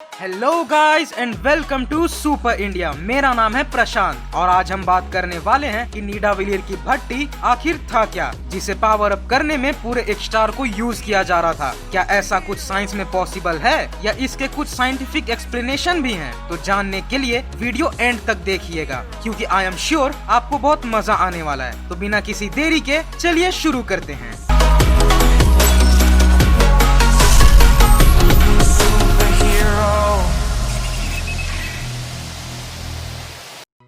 Hello guys and welcome to super India. मेरा नाम है प्रशांत और आज हम बात करने वाले हैं कि निडाविलियर की भट्टी आखिर था क्या, जिसे पावर अप करने में पूरे एक स्टार को यूज किया जा रहा था। क्या ऐसा कुछ साइंस में पॉसिबल है या इसके कुछ साइंटिफिक एक्सप्लेनेशन भी हैं? तो जानने के लिए वीडियो एंड तक देखिएगा, क्योंकि आई एम श्योर आपको बहुत मजा आने वाला है। तो बिना किसी देरी के चलिए शुरू करते हैं।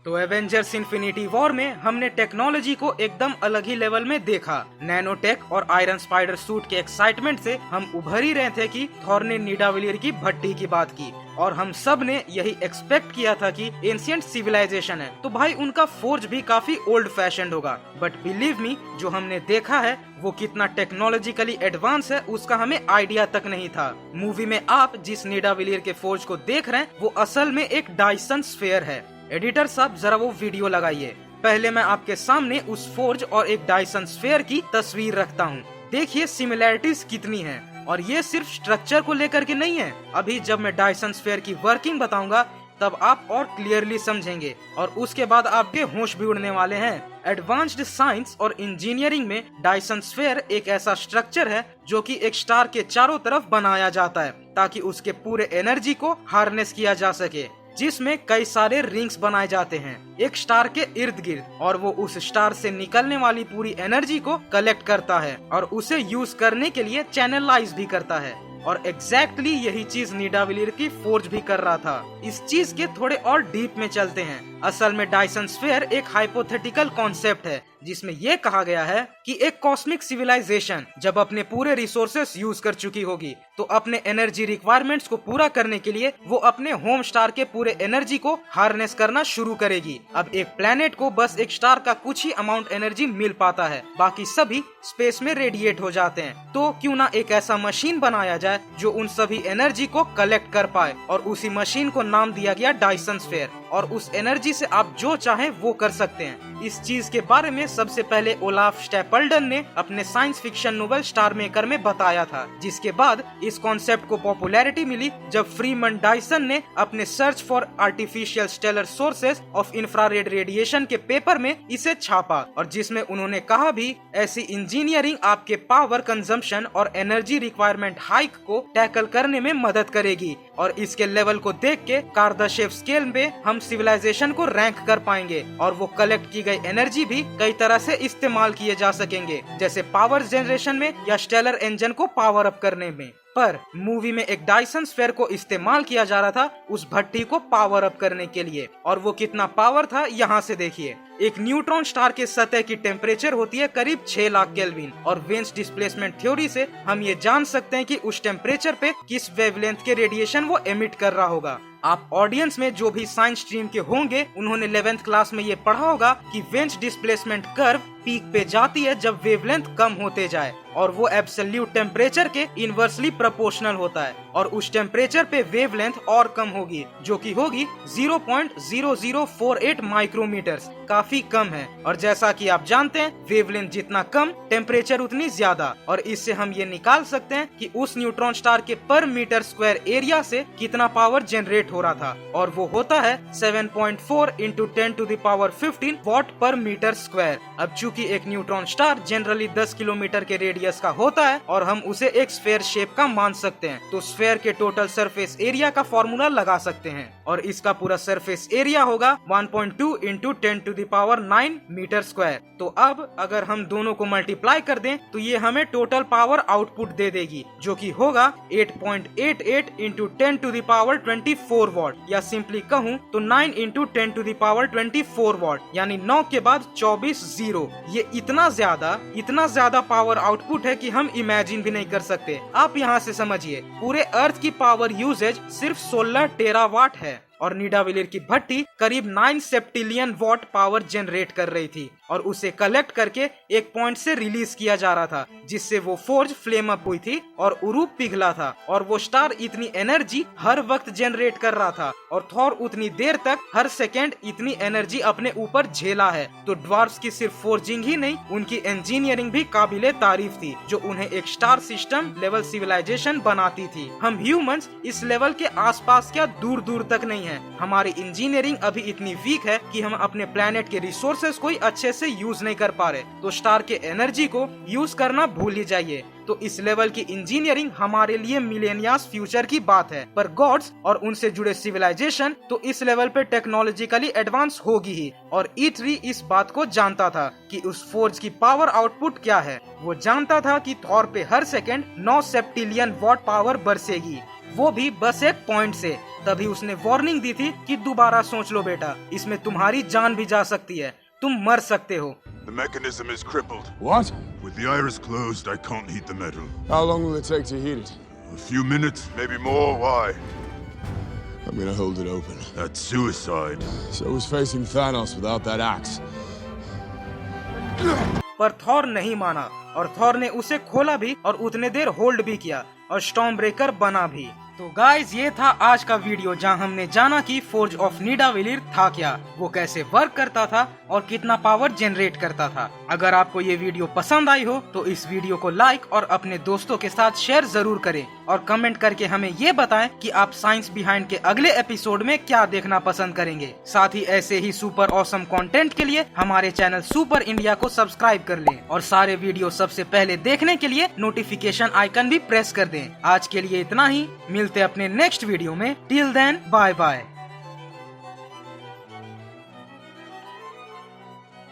तो एवेंजर्स इन्फिनिटी वॉर में हमने टेक्नोलॉजी को एकदम अलग ही लेवल में देखा। नैनोटेक और आयरन स्पाइडर सूट के एक्साइटमेंट से हम उभर ही रहे थे कि थॉर ने निडाविलियर की भट्टी की बात की और हम सब ने यही एक्सपेक्ट किया था कि एंशिएंट सिविलाइजेशन है तो भाई उनका फोर्ज भी काफी ओल्ड फैशन्ड होगा। बट बिलीव मी, जो हमने देखा है वो कितना टेक्नोलॉजिकली एडवांस है उसका हमें आइडिया तक नहीं था। मूवी में आप जिस निडाविलियर के फोर्ज को देख रहे हैं वो असल में एक डायसन स्फीयर है। एडिटर साहब जरा वो वीडियो लगाइए। पहले मैं आपके सामने उस फोर्ज और एक डायसन स्फीयर की तस्वीर रखता हूँ। देखिए सिमिलैरिटीज कितनी हैं। और ये सिर्फ स्ट्रक्चर को लेकर के नहीं है। अभी जब मैं डायसन स्फीयर की वर्किंग बताऊंगा तब आप और क्लियरली समझेंगे और उसके बाद आपके होश भी उड़ने वाले हैं। एडवांस्ड साइंस और इंजीनियरिंग में डायसन स्फीयर एक ऐसा स्ट्रक्चर है जो कि एक स्टार के चारों तरफ बनाया जाता है ताकि उसके पूरे एनर्जी को हार्नेस किया जा सके, जिसमें कई सारे रिंग्स बनाए जाते हैं एक स्टार के इर्द गिर्द, और वो उस स्टार से निकलने वाली पूरी एनर्जी को कलेक्ट करता है और उसे यूज करने के लिए चैनलाइज भी करता है। और एग्जैक्टली यही चीज निडाविलियर की फोर्ज भी कर रहा था। इस चीज के थोड़े और डीप में चलते हैं। असल में डायसन स्फीयर एक हाइपोथेटिकल कॉन्सेप्ट है जिसमें यह कहा गया है कि एक कॉस्मिक सिविलाइजेशन जब अपने पूरे रिसोर्सेस यूज कर चुकी होगी तो अपने एनर्जी रिक्वायरमेंट्स को पूरा करने के लिए वो अपने होम स्टार के पूरे एनर्जी को हार्नेस करना शुरू करेगी। अब एक प्लेनेट को बस एक स्टार का कुछ ही अमाउंट एनर्जी मिल पाता है, बाकी सभी स्पेस में रेडिएट हो जाते हैं। तो क्यों ना एक ऐसा मशीन बनाया जाए जो उन सभी एनर्जी को कलेक्ट कर पाए, और उसी मशीन को नाम दिया गया डायसन स्फीयर। और उस एनर्जी से आप जो चाहें वो कर सकते हैं। इस चीज के बारे में सबसे पहले ओलाफ स्टेपल्डन ने अपने science fiction novel star maker में बताया था, जिसके बाद इस कॉन्सेप्ट को पॉपुलैरिटी मिली जब फ्रीमन डायसन ने अपने search for artificial stellar sources of infrared radiation के पेपर में इसे छापा, और जिसमें उन्होंने कहा भी ऐसी इंजीनियरिंग आपके पावर कंजम्पशन और एनर्जी रिक्वायरमेंट हाइक को टैकल करने में मदद करेगी, और इसके लेवल को देख के कार्दाशेव स्केल में हम सिविलाइजेशन को रैंक कर पाएंगे और वो कलेक्ट की गई एनर्जी भी कई तरह से इस्तेमाल किए जा सकेंगे, जैसे पावर जनरेशन में या स्टेलर इंजन को पावर अप करने में। पर मूवी में एक डायसन स्फीयर को इस्तेमाल किया जा रहा था उस भट्टी को पावर अप करने के लिए, और वो कितना पावर था यहाँ से देखिए। एक न्यूट्रॉन स्टार के सतह की टेम्परेचर होती है करीब 6 लाख केल्विन, और वेन्स डिस्प्लेसमेंट थ्योरी से हम ये जान सकते हैं कि उस टेम्परेचर पे किस वेवलेंथ के रेडिएशन वो एमिट कर रहा होगा। आप ऑडियंस में जो भी साइंस स्ट्रीम के होंगे उन्होंने 11th क्लास में ये पढ़ा होगा कि वेन्स डिस्प्लेसमेंट कर्व पीक पे जाती है जब वेवलेंथ कम होते जाए, और वो एब्सोल्यूट टेम्परेचर के इनवर्सली प्रोपोर्शनल होता है, और उस टेम्परेचर पे वेवलेंथ और कम होगी जो कि होगी 0.0048 माइक्रोमीटर्स, काफी कम है। और जैसा कि आप जानते हैं वेवलेंथ जितना कम टेम्परेचर उतनी ज्यादा, और इससे हम ये निकाल सकते हैं कि उस न्यूट्रॉन स्टार के पर मीटर स्क्वायर एरिया से कितना पावर जनरेट हो रहा था, और वो होता है 7.4 इंटू 10⁻15 वॉट पर मीटर स्क्वायर। अब चूंकि एक न्यूट्रॉन स्टार जनरली 10 किलोमीटर के रेडियस का होता है और हम उसे एक स्फीयर शेप का मान सकते हैं, तो स्फीयर के टोटल सरफेस एरिया का फॉर्मूला लगा सकते हैं, और इसका पूरा सरफेस एरिया होगा 1.2 इंटू 10⁹ मीटर स्क्वायर। तो अब अगर हम दोनों को मल्टीप्लाई कर दें तो ये हमें टोटल पावर आउटपुट दे देगी, जो कि होगा 8.88 इंटू 10⁻24 वॉट, या सिंपली कहूँ तो 9 इंटू 10⁻24 वॉट, यानी 9 के बाद 24 जीरो। ये इतना ज्यादा पावर आउटपुट है कि हम इमेजिन भी नहीं कर सकते। आप यहाँ से समझिए पूरे अर्थ की पावर यूजेज सिर्फ 16 टेरावाट है, और निडाविलियर की भट्टी करीब 9 सेप्टिलियन वॉट पावर जनरेट कर रही थी। और उसे कलेक्ट करके एक पॉइंट से रिलीज किया जा रहा था, जिससे वो फोर्ज फ्लेम अप हुई थी और उरूप पिघला था और वो स्टार इतनी एनर्जी हर वक्त जनरेट कर रहा था और थॉर उतनी देर तक हर सेकेंड इतनी एनर्जी अपने ऊपर झेला है। तो ड्वार्फ्स की सिर्फ फोर्जिंग ही नहीं, उनकी इंजीनियरिंग भी काबिले तारीफ थी, जो उन्हें एक स्टार सिस्टम लेवल सिविलाइजेशन बनाती थी। हम ह्यूमंस इस लेवल के आसपास क्या दूर दूर तक नहीं है। हमारी इंजीनियरिंग अभी इतनी वीक है कि हम अपने प्लेनेट के रिसोर्सेज को अच्छे से यूज नहीं कर पा रहे, तो स्टार के एनर्जी को यूज करना भूल ही जाइए। तो इस लेवल की इंजीनियरिंग हमारे लिए मिलेनियास फ्यूचर की बात है, पर गॉड्स और उनसे जुड़े सिविलाइजेशन तो इस लेवल पे टेक्नोलॉजिकली एडवांस होगी ही। और E3 इस बात को जानता था कि उस फोर्ज की पावर आउटपुट क्या है। वो जानता था कि थॉर पे हर सेकेंड 9 सेप्टिलियन वॉट पावर बरसेगी, वो भी बस एक पॉइंट से। तभी उसने वार्निंग दी थी कि दोबारा सोच लो बेटा, इसमें तुम्हारी जान भी जा सकती है, तुम मर सकते हो। The mechanism is crippled. What? With the iris closed, I can't heat the metal. How long will it take to heat it? A few minutes, maybe more. Why? I'm gonna hold it open. That's suicide. So is facing Thanos without that axe. पर Thor नहीं माना और Thor ने उसे खोला भी और उतने देर होल्ड भी किया और स्टॉर्म ब्रेकर बना भी। तो गाइज ये था आज का वीडियो, जहां हमने जाना कि फोर्ज ऑफ निडावेलिर था क्या, वो कैसे वर्क करता था और कितना पावर जनरेट करता था। अगर आपको ये वीडियो पसंद आई हो तो इस वीडियो को लाइक और अपने दोस्तों के साथ शेयर जरूर करें और कमेंट करके हमें ये बताएं कि आप साइंस बिहाइंड के अगले एपिसोड में क्या देखना पसंद करेंगे। साथ ही ऐसे ही सुपर ऑसम कंटेंट के लिए हमारे चैनल सुपर इंडिया को सब्सक्राइब कर लें और सारे वीडियो सबसे पहले देखने के लिए नोटिफिकेशन आइकन भी प्रेस कर दें। आज के लिए इतना ही, मिलते अपने नेक्स्ट वीडियो में। Till then bye bye.